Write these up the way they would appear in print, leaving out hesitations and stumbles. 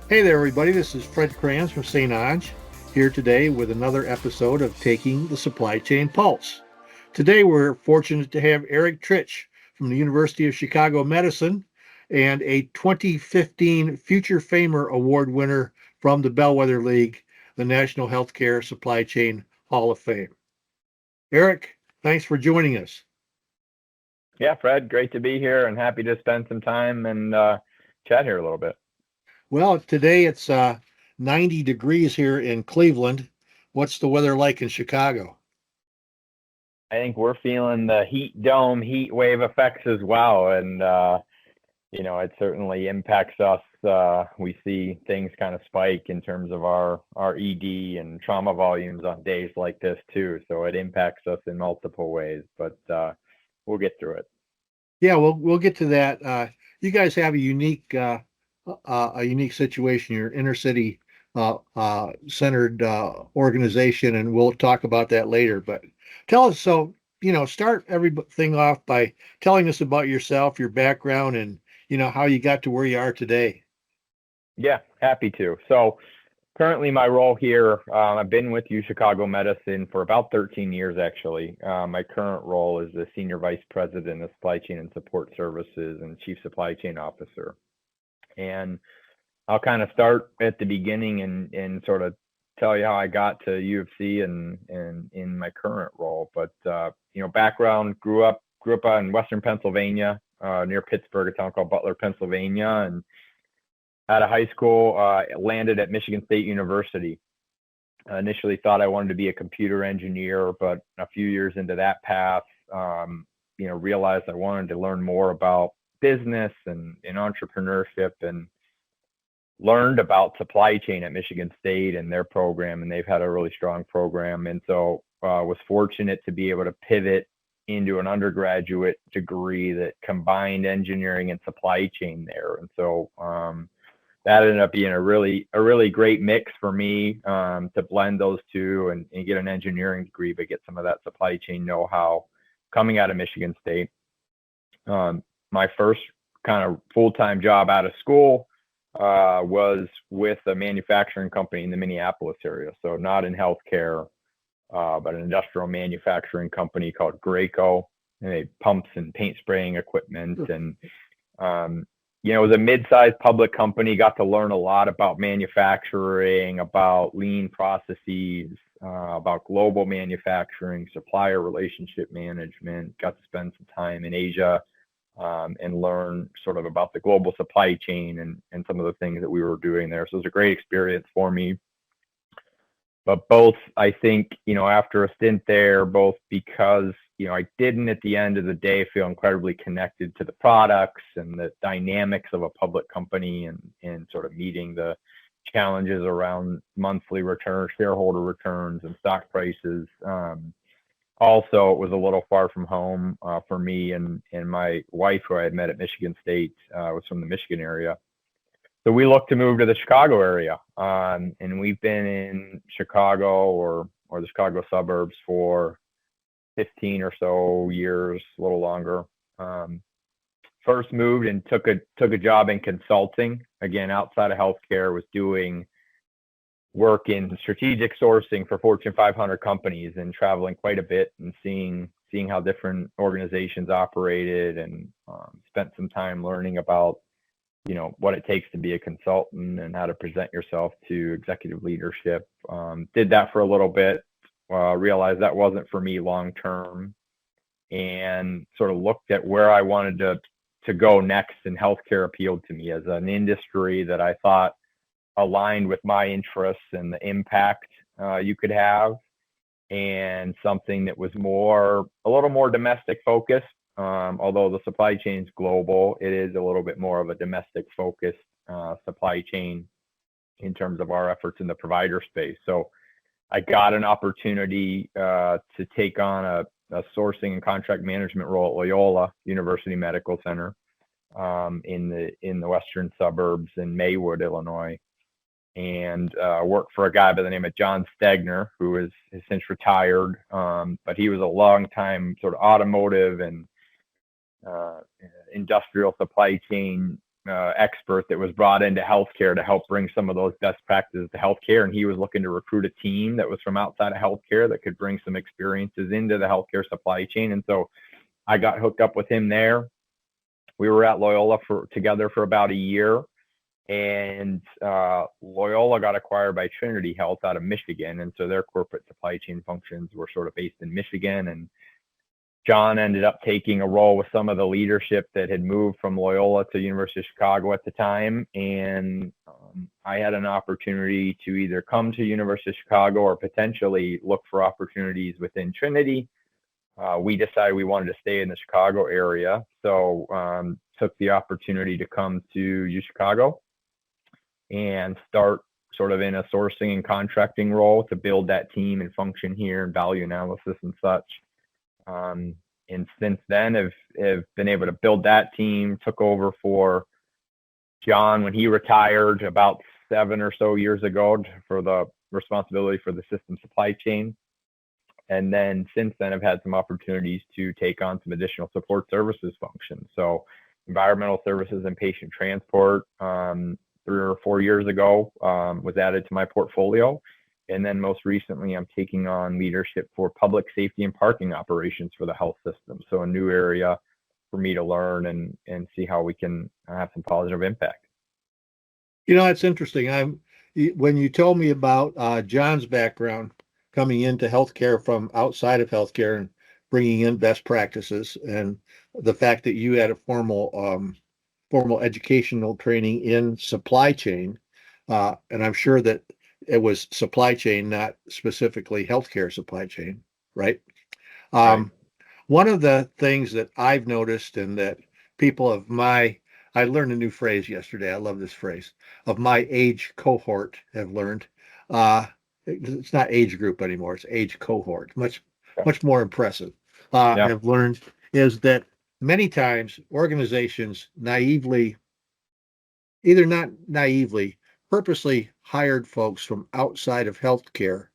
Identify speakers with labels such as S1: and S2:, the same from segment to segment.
S1: Hey there, everybody. This is Fred Kranz from St. Ange, here today with another episode of Taking the Supply Chain Pulse. Today, we're fortunate to have Eric Trich from the University of Chicago Medicine and a 2015 Future Famer Award winner from the Bellwether League, the National Healthcare Supply Chain Hall of Fame. Eric, thanks for joining us.
S2: Yeah, Fred, great to be here and happy to spend some time and chat here a little bit.
S1: Well, today it's 90 degrees here in Cleveland. What's the weather like in Chicago?
S2: I think we're feeling the heat dome, heat wave effects as well. And, it certainly impacts us. We see things kind of spike in terms of our ED and trauma volumes on days like this, too. So it impacts us in multiple ways, but we'll get through it.
S1: Yeah, we'll get to that. You guys have a unique situation. You're inner city centered organization, and we'll talk about that later. But tell us, start everything off by telling us about yourself, your background, and how you got to where you are today.
S2: Yeah, happy to. So, currently, my role here, I've been with UChicago Medicine for about 13 years, actually. My current role is the Senior Vice President of Supply Chain and Support Services and Chief Supply Chain Officer. And I'll kind of start at the beginning and sort of tell you how I got to U of C and in my current role. But, background, grew up in Western Pennsylvania, near Pittsburgh, a town called Butler, Pennsylvania. And out of high school, landed at Michigan State University. I initially thought I wanted to be a computer engineer, but a few years into that path, realized I wanted to learn more about business and entrepreneurship, and learned about supply chain at Michigan State and their program, and they've had a really strong program. And so was fortunate to be able to pivot into an undergraduate degree that combined engineering and supply chain there. And so that ended up being a really great mix for me, to blend those two and get an engineering degree, but get some of that supply chain know-how coming out of Michigan State. My first kind of full-time job out of school was with a manufacturing company in the Minneapolis area. So not in healthcare, but an industrial manufacturing company called Graco. And they pumps and paint spraying equipment. And it was a mid-sized public company. Got to learn a lot about manufacturing, about lean processes, about global manufacturing, supplier relationship management. Got to spend some time in Asia, and learn sort of about the global supply chain and some of the things that we were doing there. So it was a great experience for me. But both, I think, after a stint there, both because, I didn't at the end of the day feel incredibly connected to the products and the dynamics of a public company and sort of meeting the challenges around monthly returns, shareholder returns, and stock prices. Also, it was a little far from home for me, and my wife, who I had met at Michigan State, was from the Michigan area. So we looked to move to the Chicago area, and we've been in Chicago or the Chicago suburbs for 15 or so years, a little longer. First moved and took a job in consulting, again outside of healthcare. Was doing work in strategic sourcing for Fortune 500 companies and traveling quite a bit and seeing how different organizations operated, and spent some time learning about what it takes to be a consultant and how to present yourself to executive leadership. Did that for a little bit, realized that wasn't for me long term, and sort of looked at where I wanted to go next, and healthcare appealed to me as an industry that I thought aligned with my interests and the impact you could have, and something that was a little more domestic focused. Although the supply chain is global, it is a little bit more of a domestic focused supply chain in terms of our efforts in the provider space. So I got an opportunity to take on a sourcing and contract management role at Loyola University Medical Center, in the western suburbs in Maywood, Illinois, and worked for a guy by the name of John Stegner, who has since retired, but he was a long time sort of automotive and industrial supply chain expert that was brought into healthcare to help bring some of those best practices to healthcare. And he was looking to recruit a team that was from outside of healthcare that could bring some experiences into the healthcare supply chain. And so I got hooked up with him there. We were at Loyola together for about a year. And Loyola got acquired by Trinity Health out of Michigan. And so their corporate supply chain functions were sort of based in Michigan. And John ended up taking a role with some of the leadership that had moved from Loyola to University of Chicago at the time. And I had an opportunity to either come to University of Chicago or potentially look for opportunities within Trinity. We decided we wanted to stay in the Chicago area. So took the opportunity to come to UChicago and start sort of in a sourcing and contracting role to build that team and function here and value analysis and such. And since then have been able to build that team, took over for John when he retired about 7 or so years ago for the responsibility for the system supply chain. And then since then I've had some opportunities to take on some additional support services functions. So environmental services and patient transport 3 or 4 years ago was added to my portfolio. And then most recently, I'm taking on leadership for public safety and parking operations for the health system. So a new area for me to learn and see how we can have some positive impact.
S1: It's interesting. When you told me about John's background coming into healthcare from outside of healthcare and bringing in best practices, and the fact that you had a formal educational training in supply chain, and I'm sure that it was supply chain, not specifically healthcare supply chain, right?
S2: Right.
S1: One of the things that I've noticed and that people of I learned a new phrase yesterday. I love this phrase, of my age cohort have learned. It's not age group anymore. It's age cohort. Much more impressive.
S2: Yeah.
S1: Have learned is that many times organizations not naively, purposely hired folks from outside of healthcare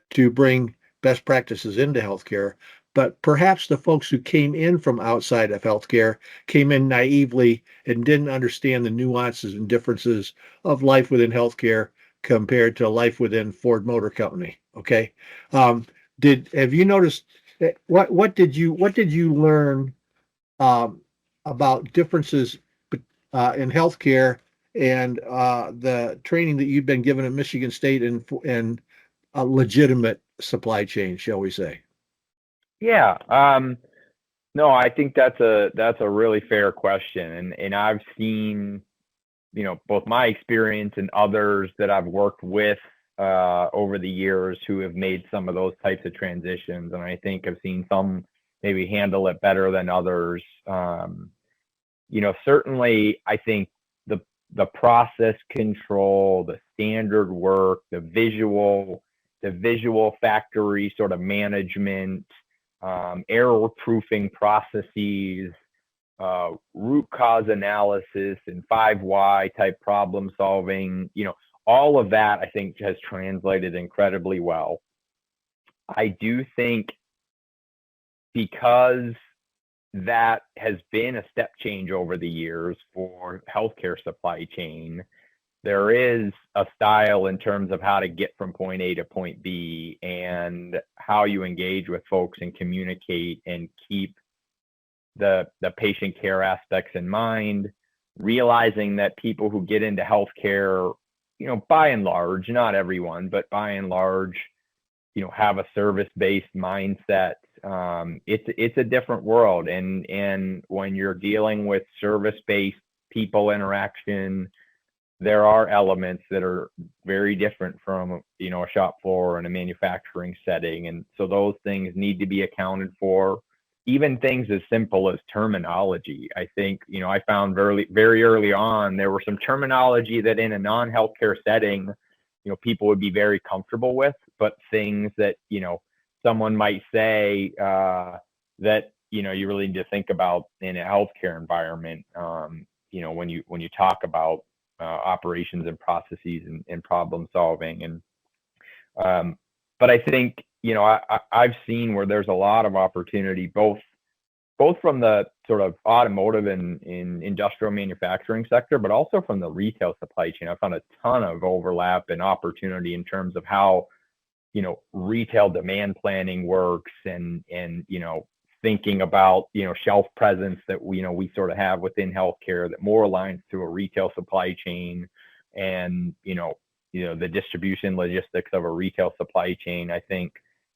S1: to bring best practices into healthcare. But perhaps the folks who came in from outside of healthcare came in naively and didn't understand the nuances and differences of life within healthcare compared to life within Ford Motor Company. Okay. Have you noticed what did you learn about differences in healthcare and the training that you've been given at Michigan State and a legitimate supply chain, shall we say?
S2: Yeah. No, I think that's a really fair question. And I've seen, both my experience and others that I've worked with over the years who have made some of those types of transitions. And I think I've seen some maybe handle it better than others. Certainly I think the process control, the standard work, the visual factory sort of management, error proofing processes, root cause analysis and 5 why type problem solving, all of that I think has translated incredibly well. I do think because that has been a step change over the years for healthcare supply chain, there is a style in terms of how to get from point A to point B and how you engage with folks and communicate and keep the patient care aspects in mind, realizing that people who get into healthcare, by and large, not everyone, but by and large, have a service-based mindset. It's a different world. And when you're dealing with service-based people interaction, there are elements that are very different from, a shop floor and a manufacturing setting. And so those things need to be accounted for. Even things as simple as terminology. I think, I found very, very early on, there were some terminology that in a non-healthcare setting, people would be very comfortable with, but things that, someone might say that, you really need to think about in a healthcare environment, when you talk about operations and processes and problem solving. And but I think I've seen where there's a lot of opportunity both from the sort of automotive and in industrial manufacturing sector, but also from the retail supply chain. I found a ton of overlap and opportunity in terms of how, retail demand planning works and, thinking about, shelf presence that we sort of have within healthcare that more aligns to a retail supply chain and, the distribution logistics of a retail supply chain, I think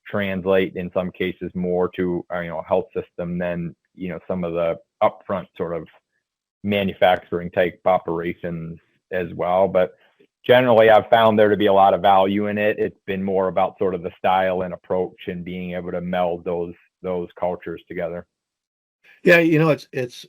S2: translate in some cases more to, health system than, some of the upfront sort of manufacturing type operations as well. But generally, I've found there to be a lot of value in it. It's been more about sort of the style and approach and being able to meld those cultures together.
S1: Yeah, it's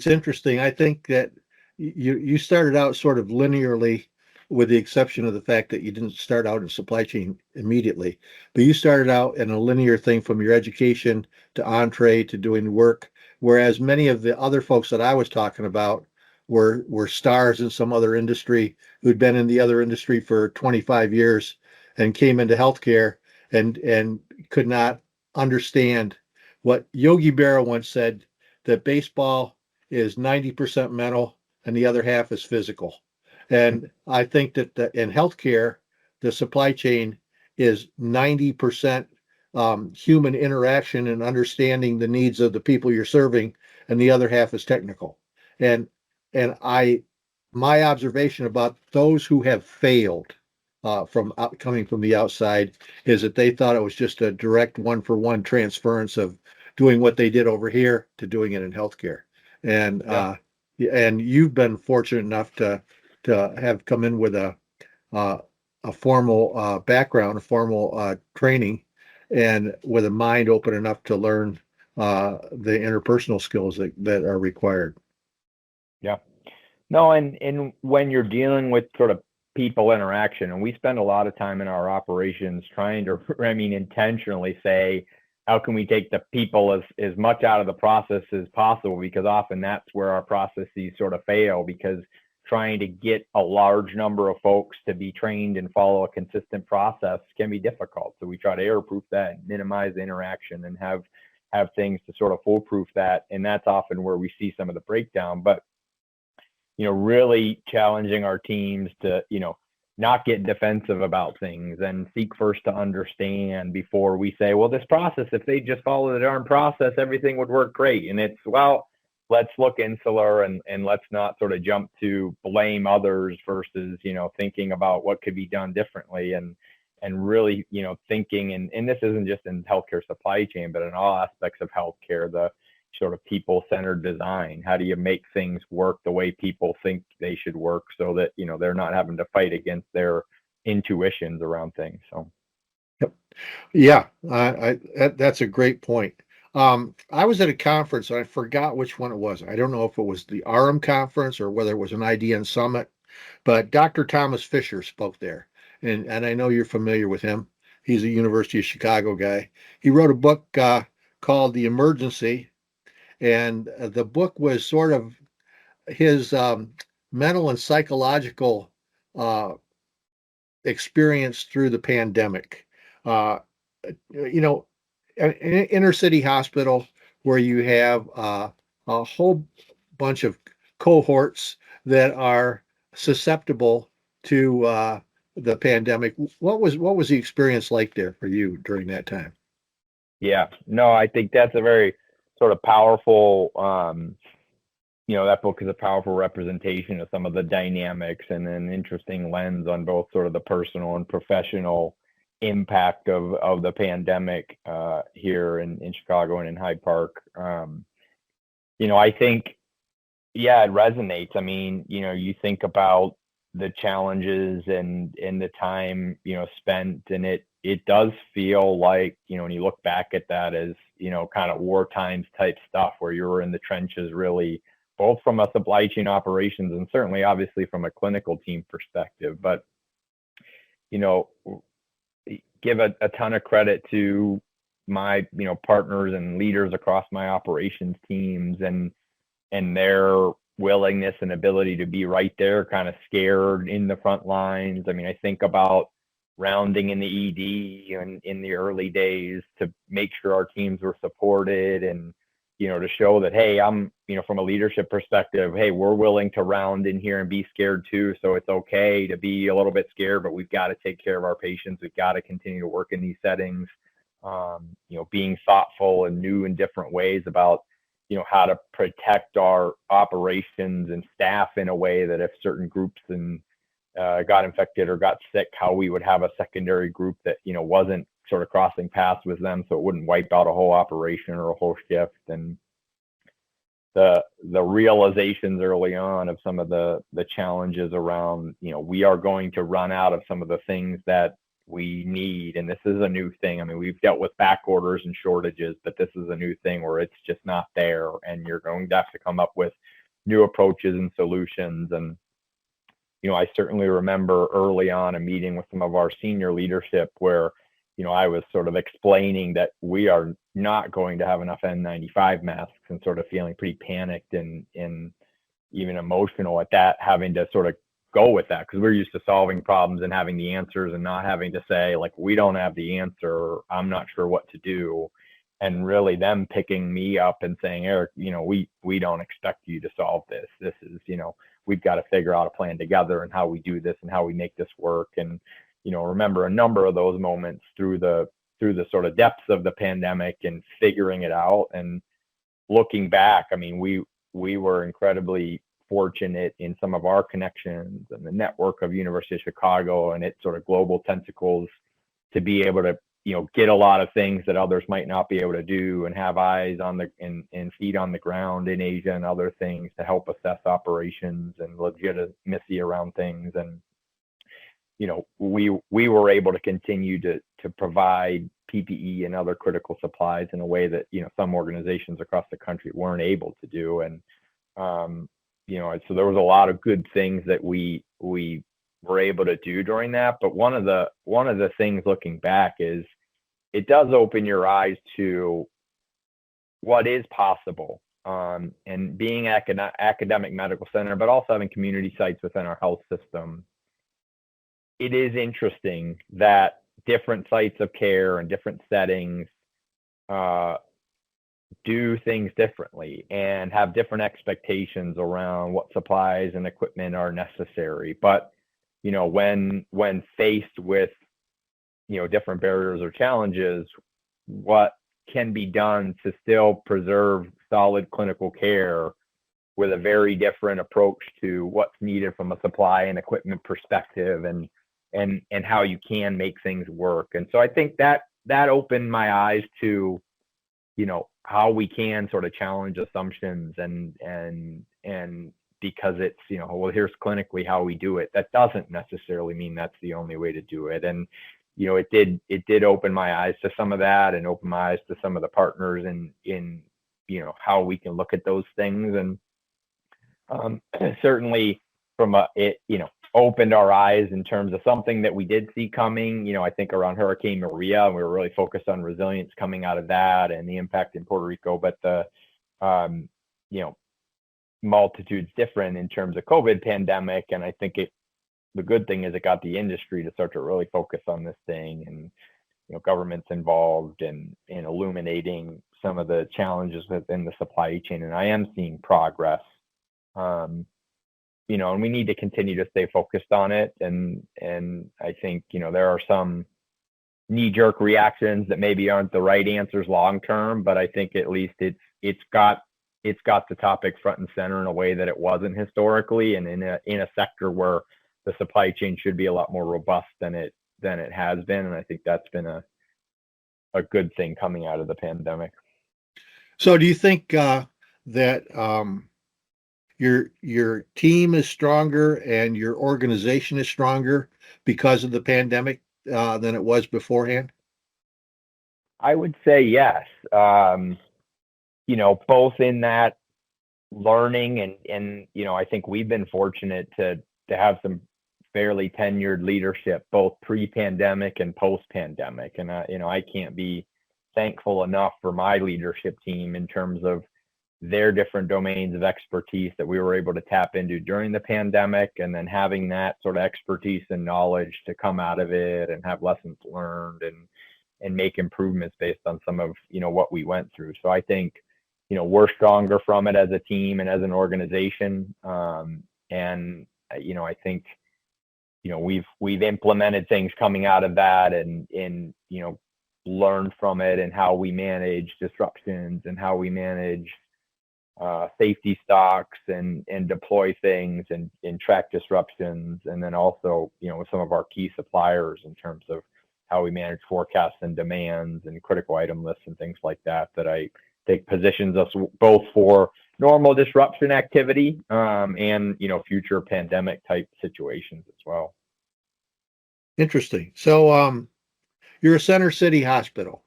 S1: interesting. I think that you started out sort of linearly, with the exception of the fact that you didn't start out in supply chain immediately, but you started out in a linear thing from your education to entree to doing work, whereas many of the other folks that I was talking about were stars in some other industry who'd been in the other industry for 25 years and came into healthcare and could not understand what Yogi Berra once said, that baseball is 90% mental and the other half is physical. And I think that in healthcare, the supply chain is 90% human interaction and understanding the needs of the people you're serving, and the other half is technical. And my observation about those who have failed coming from the outside is that they thought it was just a direct one-for-one transference of doing what they did over here to doing it in healthcare. And and you've been fortunate enough to have come in with a formal background, a formal training, and with a mind open enough to learn the interpersonal skills that are required.
S2: Yeah. No, and when you're dealing with sort of people interaction, and we spend a lot of time in our operations trying to, intentionally say, how can we take the people as much out of the process as possible? Because often that's where our processes sort of fail, because trying to get a large number of folks to be trained and follow a consistent process can be difficult. So we try to airproof that, minimize the interaction, and have things to sort of foolproof that. And that's often where we see some of the breakdown. But really challenging our teams to, not get defensive about things and seek first to understand before we say, well, this process, if they just follow the darn process, everything would work great. And it's, well, let's look insular and let's not sort of jump to blame others versus, thinking about what could be done differently and really, thinking, and this isn't just in healthcare supply chain, but in all aspects of healthcare, the sort of people-centered design. How do you make things work the way people think they should work so that, they're not having to fight against their intuitions around things. So.
S1: Yep. Yeah, that's a great point. I was at a conference, and I forgot which one it was. I don't know if it was the RM conference or whether it was an IDN summit, but Dr. Thomas Fisher spoke there. And I know you're familiar with him. He's a University of Chicago guy. He wrote a book called The Emergency. And the book was sort of his mental and psychological experience through the pandemic. Uh, an inner city hospital where you have a whole bunch of cohorts that are susceptible to the pandemic. What was the experience like there for you during that time?
S2: Yeah, no, I think that's a very sort of powerful, that book is a powerful representation of some of the dynamics and an interesting lens on both sort of the personal and professional impact of the pandemic here in Chicago and in Hyde Park. I think, yeah, it resonates. I mean, you think about the challenges and the time, spent, and it does feel like, when you look back at that as, kind of war times type stuff where you were in the trenches, really, both from a supply chain operations and certainly obviously from a clinical team perspective. But, give a ton of credit to my, partners and leaders across my operations teams and their willingness and ability to be right there, kind of scared in the front lines. I mean, I think about rounding in the ED in the early days to make sure our teams were supported and, to show that, hey, I'm, from a leadership perspective, hey, we're willing to round in here and be scared too. So it's okay to be a little bit scared, but we've got to take care of our patients. We've got to continue to work in these settings, being thoughtful and new and different ways about, how to protect our operations and staff in a way that if certain groups got infected or got sick, how we would have a secondary group that, wasn't sort of crossing paths with them, so it wouldn't wipe out a whole operation or a whole shift. And the realizations early on of some of the challenges around, we are going to run out of some of the things that we need. And this is a new thing. I mean, we've dealt with back orders and shortages, but this is a new thing where it's just not there, and you're going to have to come up with new approaches and solutions. And I certainly remember early on a meeting with some of our senior leadership where, I was sort of explaining that we are not going to have enough N95 masks, and sort of feeling pretty panicked and even emotional at that, having to sort of go with that, because we're used to solving problems and having the answers and not having to say, like, we don't have the answer, or I'm not sure what to do. And really them picking me up and saying, Eric, we don't expect you to solve this. This is, we've got to figure out a plan together and how we do this and how we make this work. And, remember a number of those moments through the sort of depths of the pandemic and figuring it out. And looking back, I mean, we were incredibly fortunate in some of our connections and the network of University of Chicago and its sort of global tentacles to be able to, get a lot of things that others might not be able to do, and have eyes on the and feet on the ground in Asia and other things to help assess operations and legitimacy around things. And we were able to continue to provide PPE and other critical supplies in a way that, some organizations across the country weren't able to do. And, so there was a lot of good things that we were able to do during that. But one of the things looking back is it does open your eyes to what is possible. And being academic medical center, but also having community sites within our health system, it is interesting that different sites of care and different settings do things differently and have different expectations around what supplies and equipment are necessary. But, when faced with, different barriers or challenges, what can be done to still preserve solid clinical care with a very different approach to what's needed from a supply and equipment perspective, and how you can make things work. And so I think that opened my eyes to, how we can sort of challenge assumptions and because it's, well, here's clinically how we do it. That doesn't necessarily mean that's the only way to do it. And, it did open my eyes to some of that, and open my eyes to some of the partners in how we can look at those things. And certainly from opened our eyes in terms of something that we did see coming, I think around Hurricane Maria, and we were really focused on resilience coming out of that and the impact in Puerto Rico. But the, multitudes different in terms of COVID pandemic. And I think the good thing is it got the industry to start to really focus on this thing, and, governments involved in illuminating some of the challenges within the supply chain. And I am seeing progress. And we need to continue to stay focused on it. And I think, there are some knee-jerk reactions that maybe aren't the right answers long-term, but I think at least it's got the topic front and center in a way that it wasn't historically, and in a sector where the supply chain should be a lot more robust than it has been. And I think that's been a good thing coming out of the pandemic.
S1: So do you think that your team is stronger and your organization is stronger because of the pandemic than it was beforehand?
S2: I would say yes. Both in that learning and I think we've been fortunate to have some fairly tenured leadership, both pre-pandemic and post-pandemic. And I can't be thankful enough for my leadership team in terms of their different domains of expertise that we were able to tap into during the pandemic, and then having that sort of expertise and knowledge to come out of it and have lessons learned and make improvements based on some of what we went through. So I think we're stronger from it as a team and as an organization. And I think we've implemented things coming out of that, and learned from it, and how we manage disruptions and how we manage safety stocks and deploy things and track disruptions. And then also, with some of our key suppliers in terms of how we manage forecasts and demands and critical item lists and things like that, that I think positions us both for normal disruption activity, and, future pandemic type situations as well.
S1: Interesting. So, you're a Center City hospital.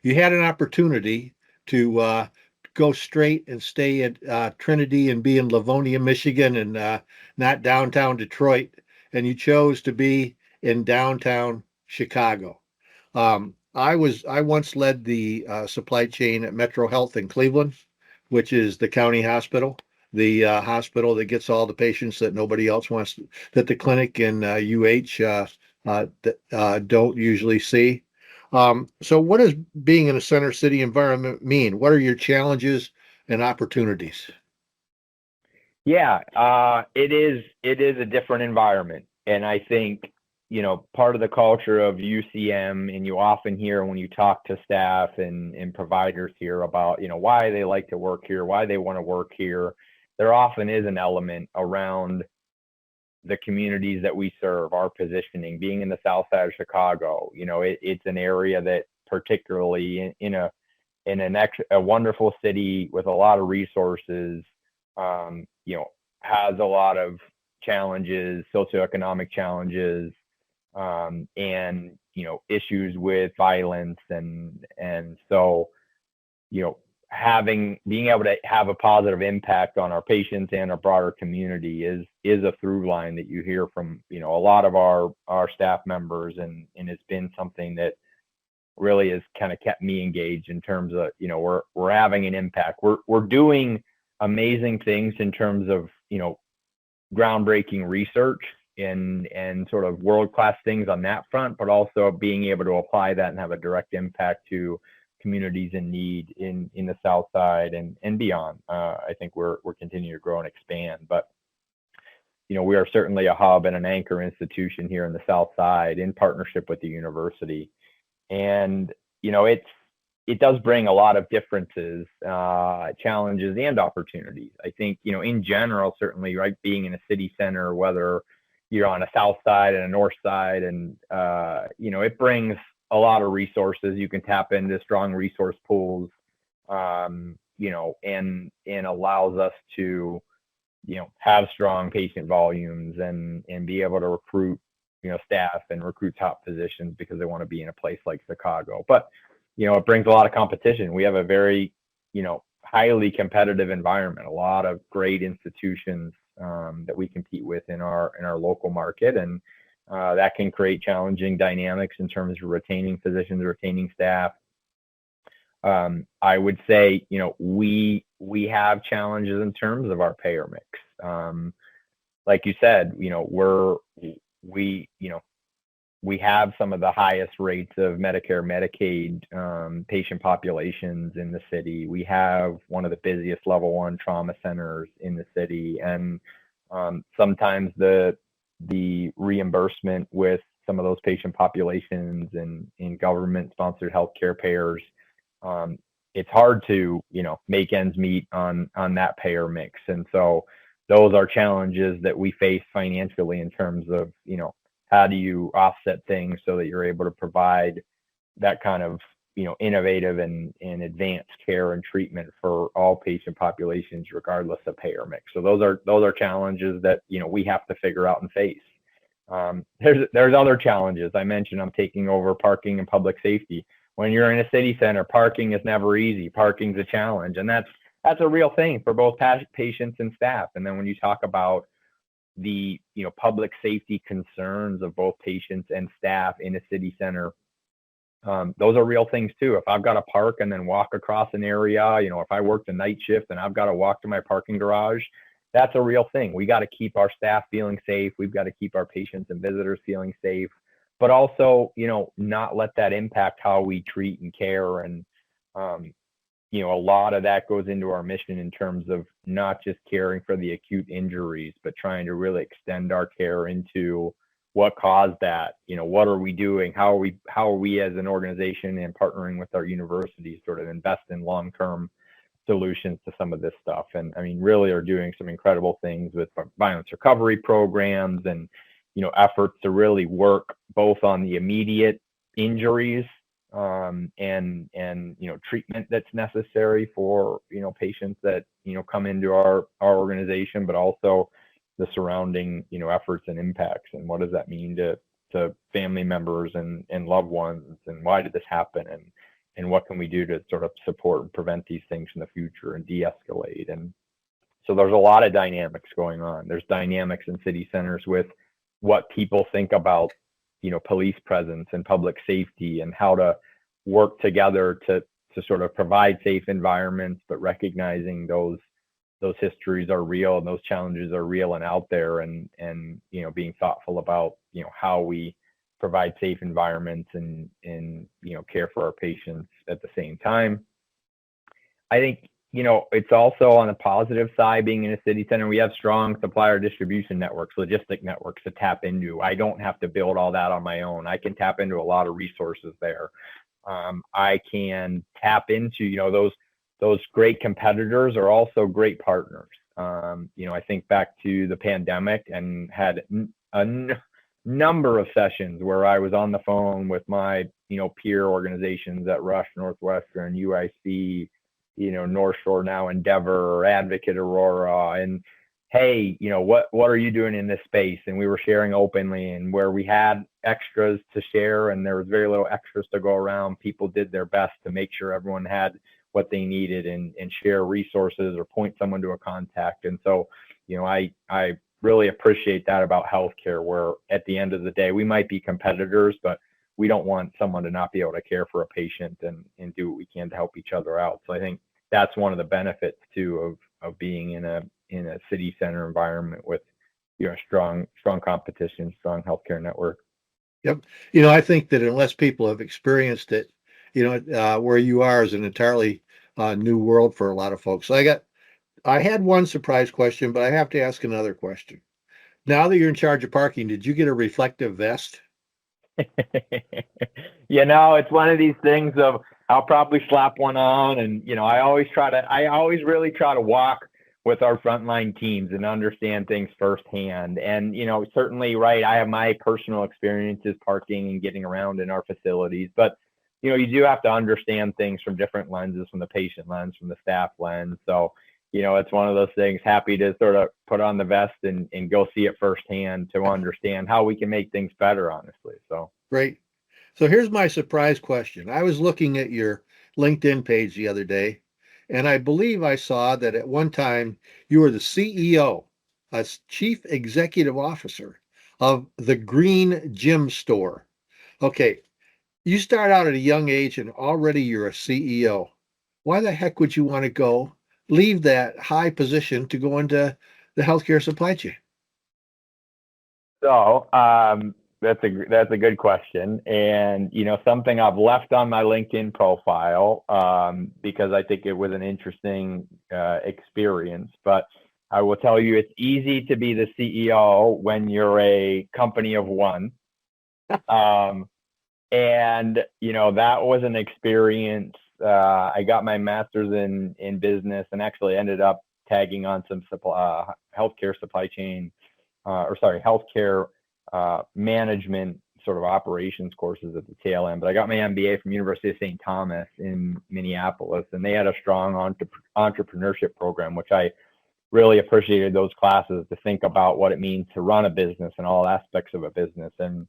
S1: You had an opportunity to go straight and stay at Trinity and be in Livonia, Michigan, and not downtown Detroit, and you chose to be in downtown Chicago. I once led the supply chain at Metro Health in Cleveland, which is the county hospital, the hospital that gets all the patients that nobody else wants, that the clinic in don't usually see. So what does being in a center city environment mean? What are your challenges and opportunities?
S2: Yeah, it is a different environment. And I think, part of the culture of UCM, and you often hear when you talk to staff and providers here about, why they like to work here, why they want to work here. There often is an element around the communities that we serve, our positioning, being in the South Side of Chicago. It's an area that, particularly in a wonderful city with a lot of resources, has a lot of challenges, socioeconomic challenges, and issues with violence, and so being able to have a positive impact on our patients and our broader community is a through line that you hear from a lot of our staff members, and it's been something that really has kind of kept me engaged in terms of we're having an impact. We're doing amazing things in terms of groundbreaking research and sort of world-class things on that front, but also being able to apply that and have a direct impact to communities in need in the South Side and beyond. I think we're continuing to grow and expand, but we are certainly a hub and an anchor institution here in the South Side in partnership with the university. And it does bring a lot of differences, challenges, and opportunities. I think in general, certainly, right, being in a city center, whether you're on a south side and a north side, and it brings a lot of resources. You can tap into strong resource pools, and allows us to have strong patient volumes and be able to recruit staff and recruit top positions because they want to be in a place like Chicago. But it brings a lot of competition. We have a very highly competitive environment, a lot of great institutions that we compete with in our local market, and that can create challenging dynamics in terms of retaining physicians, retaining staff. I would say we have challenges in terms of our payer mix. Like you said, we have some of the highest rates of Medicare, Medicaid patient populations in the city. We have one of the busiest level 1 trauma centers in the city, and sometimes the reimbursement with some of those patient populations and in government-sponsored healthcare payers, it's hard to make ends meet on that payer mix. And so those are challenges that we face financially in terms of how do you offset things so that you're able to provide that kind of innovative and advanced care and treatment for all patient populations regardless of payer mix. So those are challenges that we have to figure out and face. There's other challenges. I mentioned I'm taking over parking and public safety. When you're in a city center, parking is never easy. Parking's a challenge, and that's a real thing for both patients and staff. And then when you talk about the public safety concerns of both patients and staff in a city center, those are real things too. If I've got to park and then walk across an area, if I worked a night shift and I've got to walk to my parking garage, that's a real thing. We got to keep our staff feeling safe. We've got to keep our patients and visitors feeling safe, but also not let that impact how we treat and care and a lot of that goes into our mission in terms of not just caring for the acute injuries, but trying to really extend our care into what caused that. What are we doing? How are we as an organization and partnering with our universities sort of invest in long-term solutions to some of this stuff? And I mean, really are doing some incredible things with violence recovery programs and, efforts to really work both on the immediate injuries and treatment that's necessary for patients that come into our organization, but also the surrounding efforts and impacts, and what does that mean to family members and loved ones, and why did this happen, and what can we do to sort of support and prevent these things in the future and de-escalate. And so there's a lot of dynamics going on. There's dynamics in city centers with what people think about police presence and public safety, and how to work together to sort of provide safe environments, but recognizing those histories are real and those challenges are real and out there, and being thoughtful about how we provide safe environments and care for our patients at the same time. I think it's also on the positive side, being in a city center, we have strong supplier distribution networks, logistic networks to tap into. I don't have to build all that on my own. I can tap into a lot of resources there. I can tap into those great competitors are also great partners. I think back to the pandemic and had a number of sessions where I was on the phone with my peer organizations at Rush, Northwestern, UIC, North Shore now, Endeavor, Advocate, Aurora, and hey, what are you doing in this space? And we were sharing openly, and where we had extras to share and there was very little extras to go around, people did their best to make sure everyone had what they needed and share resources or point someone to a contact. And so, I really appreciate that about healthcare, where at the end of the day, we might be competitors, but we don't want someone to not be able to care for a patient and do what we can to help each other out. So I think that's one of the benefits too of being in a city center environment with strong competition, strong healthcare network.
S1: Yep. I think that unless people have experienced it, where you are is an entirely new world for a lot of folks. So I had one surprise question, but I have to ask another question. Now that you're in charge of parking, did you get a reflective vest?
S2: It's one of these things of I'll probably slap one on, and I always really try to walk with our frontline teams and understand things firsthand. And certainly, right, I have my personal experiences parking and getting around in our facilities, but you do have to understand things from different lenses, from the patient lens, from the staff lens. So it's one of those things, happy to sort of put on the vest and go see it firsthand to understand how we can make things better, honestly. So
S1: great. So here's my surprise question. I was looking at your LinkedIn page the other day, and I believe I saw that at one time you were the CEO, as Chief Executive Officer of the Green Gym Store. Okay, you start out at a young age and already you're a CEO. Why the heck would you want to leave that high position to go into the healthcare supply chain?
S2: So that's a good question, and something I've left on my LinkedIn profile because I think it was an interesting experience. But I will tell you, it's easy to be the CEO when you're a company of one. And that was an experience. I got my master's in business and actually ended up tagging on some healthcare supply chain, healthcare management sort of operations courses at the tail end. But I got my MBA from University of St. Thomas in Minneapolis, and they had a strong entrepreneurship program, which I really appreciated those classes to think about what it means to run a business and all aspects of a business. And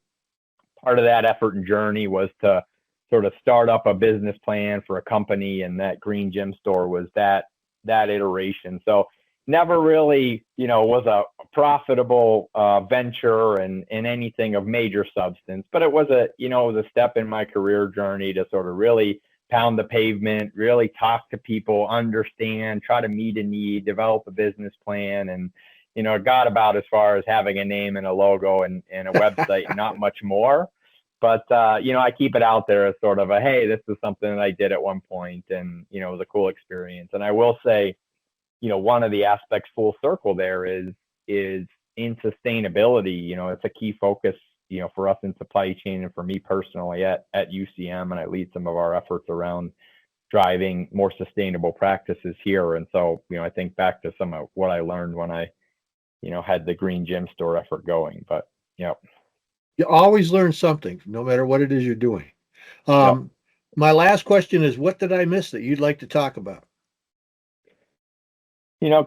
S2: part of that effort and journey was to sort of start up a business plan for a company, and that Green Gym Store was that iteration. So never really, was a profitable venture and anything of major substance, but it was a step in my career journey to sort of really pound the pavement, really talk to people, understand, try to meet a need, develop a business plan. And it got about as far as having a name and a logo and a website, not much more. but I keep it out there as sort of a, hey, this is something that I did at one point, and it was a cool experience. And I will say, one of the aspects full circle there is in sustainability. It's a key focus, for us in supply chain and for me personally at UCM, and I lead some of our efforts around driving more sustainable practices here. And so, I think back to some of what I learned when I, had the green gym store effort going. But
S1: You always learn something, no matter what it is you're doing.
S2: yep.
S1: My last question is, what did I miss that you'd like to talk about?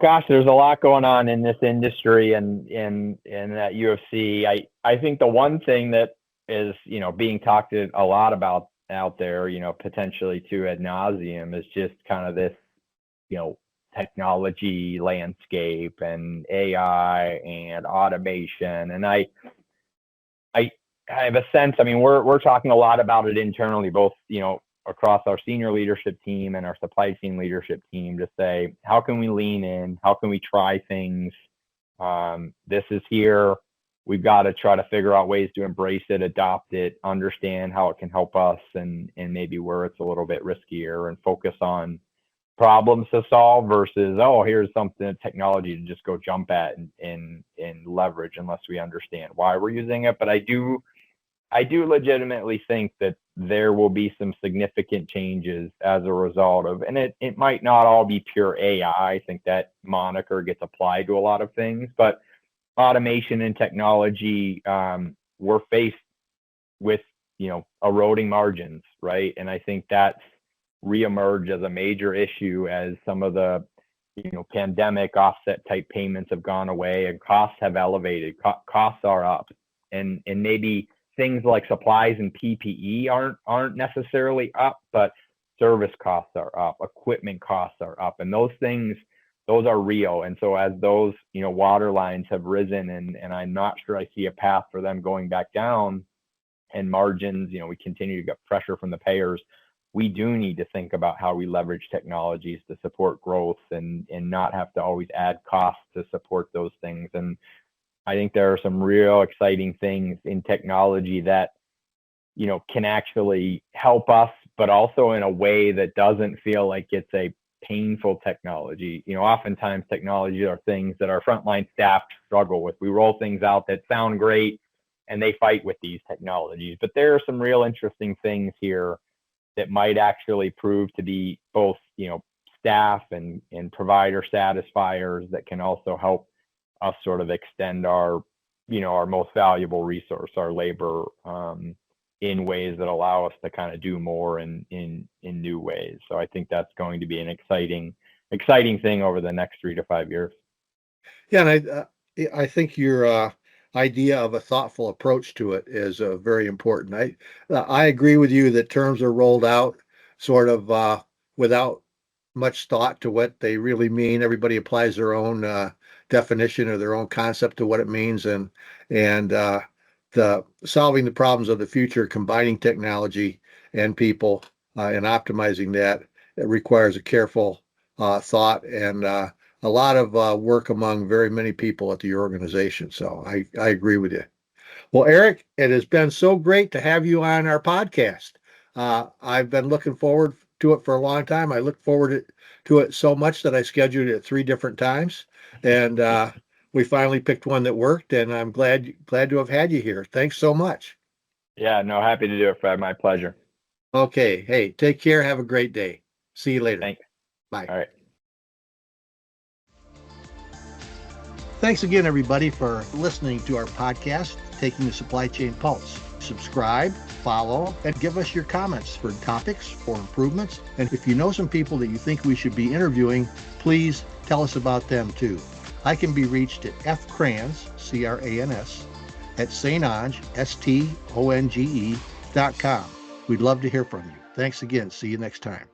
S2: Gosh, there's a lot going on in this industry and at UFC. I think the one thing that is, being talked a lot about out there, potentially to ad nauseum, is just kind of this, technology landscape and AI and automation. And I have a sense, I mean, we're talking a lot about it internally, both, across our senior leadership team and our supply chain leadership team, to say, how can we lean in? How can we try things? This is here. We've got to try to figure out ways to embrace it, adopt it, understand how it can help us, and maybe where it's a little bit riskier, and focus on problems to solve versus, oh, here's something, technology to just go jump at and leverage, unless we understand why we're using it. But I do legitimately think that there will be some significant changes as a result of, and it might not all be pure AI. I think that moniker gets applied to a lot of things, but automation and technology, we're faced with, eroding margins, right? And I think that's reemerged as a major issue as some of the, pandemic offset type payments have gone away and costs have elevated. Costs are up, and maybe things like supplies and PPE aren't necessarily up, but service costs are up, equipment costs are up, and those are real. And so as those, water lines have risen, and I'm not sure I see a path for them going back down, and margins, we continue to get pressure from the payers, we do need to think about how we leverage technologies to support growth and not have to always add costs to support those things. And I think there are some real exciting things in technology that, can actually help us, but also in a way that doesn't feel like it's a painful technology. Oftentimes technology are things that our frontline staff struggle with. We roll things out that sound great and they fight with these technologies. But there are some real interesting things here that might actually prove to be both, staff and provider satisfiers that can also help us sort of extend our, our most valuable resource, our labor, in ways that allow us to kind of do more in new ways. So I think that's going to be an exciting thing over the next 3 to 5 years.
S1: Yeah, and I think your idea of a thoughtful approach to it is very important. I agree with you that terms are rolled out sort of without much thought to what they really mean. Everybody applies their own definition or their own concept to what it means, and the solving the problems of the future, combining technology and people, and optimizing that, it requires a careful thought and a lot of work among very many people at the organization. So I agree with you. Well, Eric, it has been so great to have you on our podcast. I've been looking forward to it for a long time. I look forward to it so much that I scheduled it 3 different times, and we finally picked one that worked, and I'm glad to have had you here. Thanks so much.
S2: Yeah, no, happy to do it, Fred. My pleasure.
S1: Okay. Hey, take care. Have a great day. See you later.
S2: Thanks.
S1: Bye.
S2: All right.
S1: Thanks again, everybody, for listening to our podcast, Taking the Supply Chain Pulse. Subscribe, follow, and give us your comments for topics or improvements. And if you know some people that you think we should be interviewing, please tell us about them too. I can be reached at fcrans, C-R-A-N-S, at stonge, S-T-O-N-G-E.com. We'd love to hear from you. Thanks again. See you next time.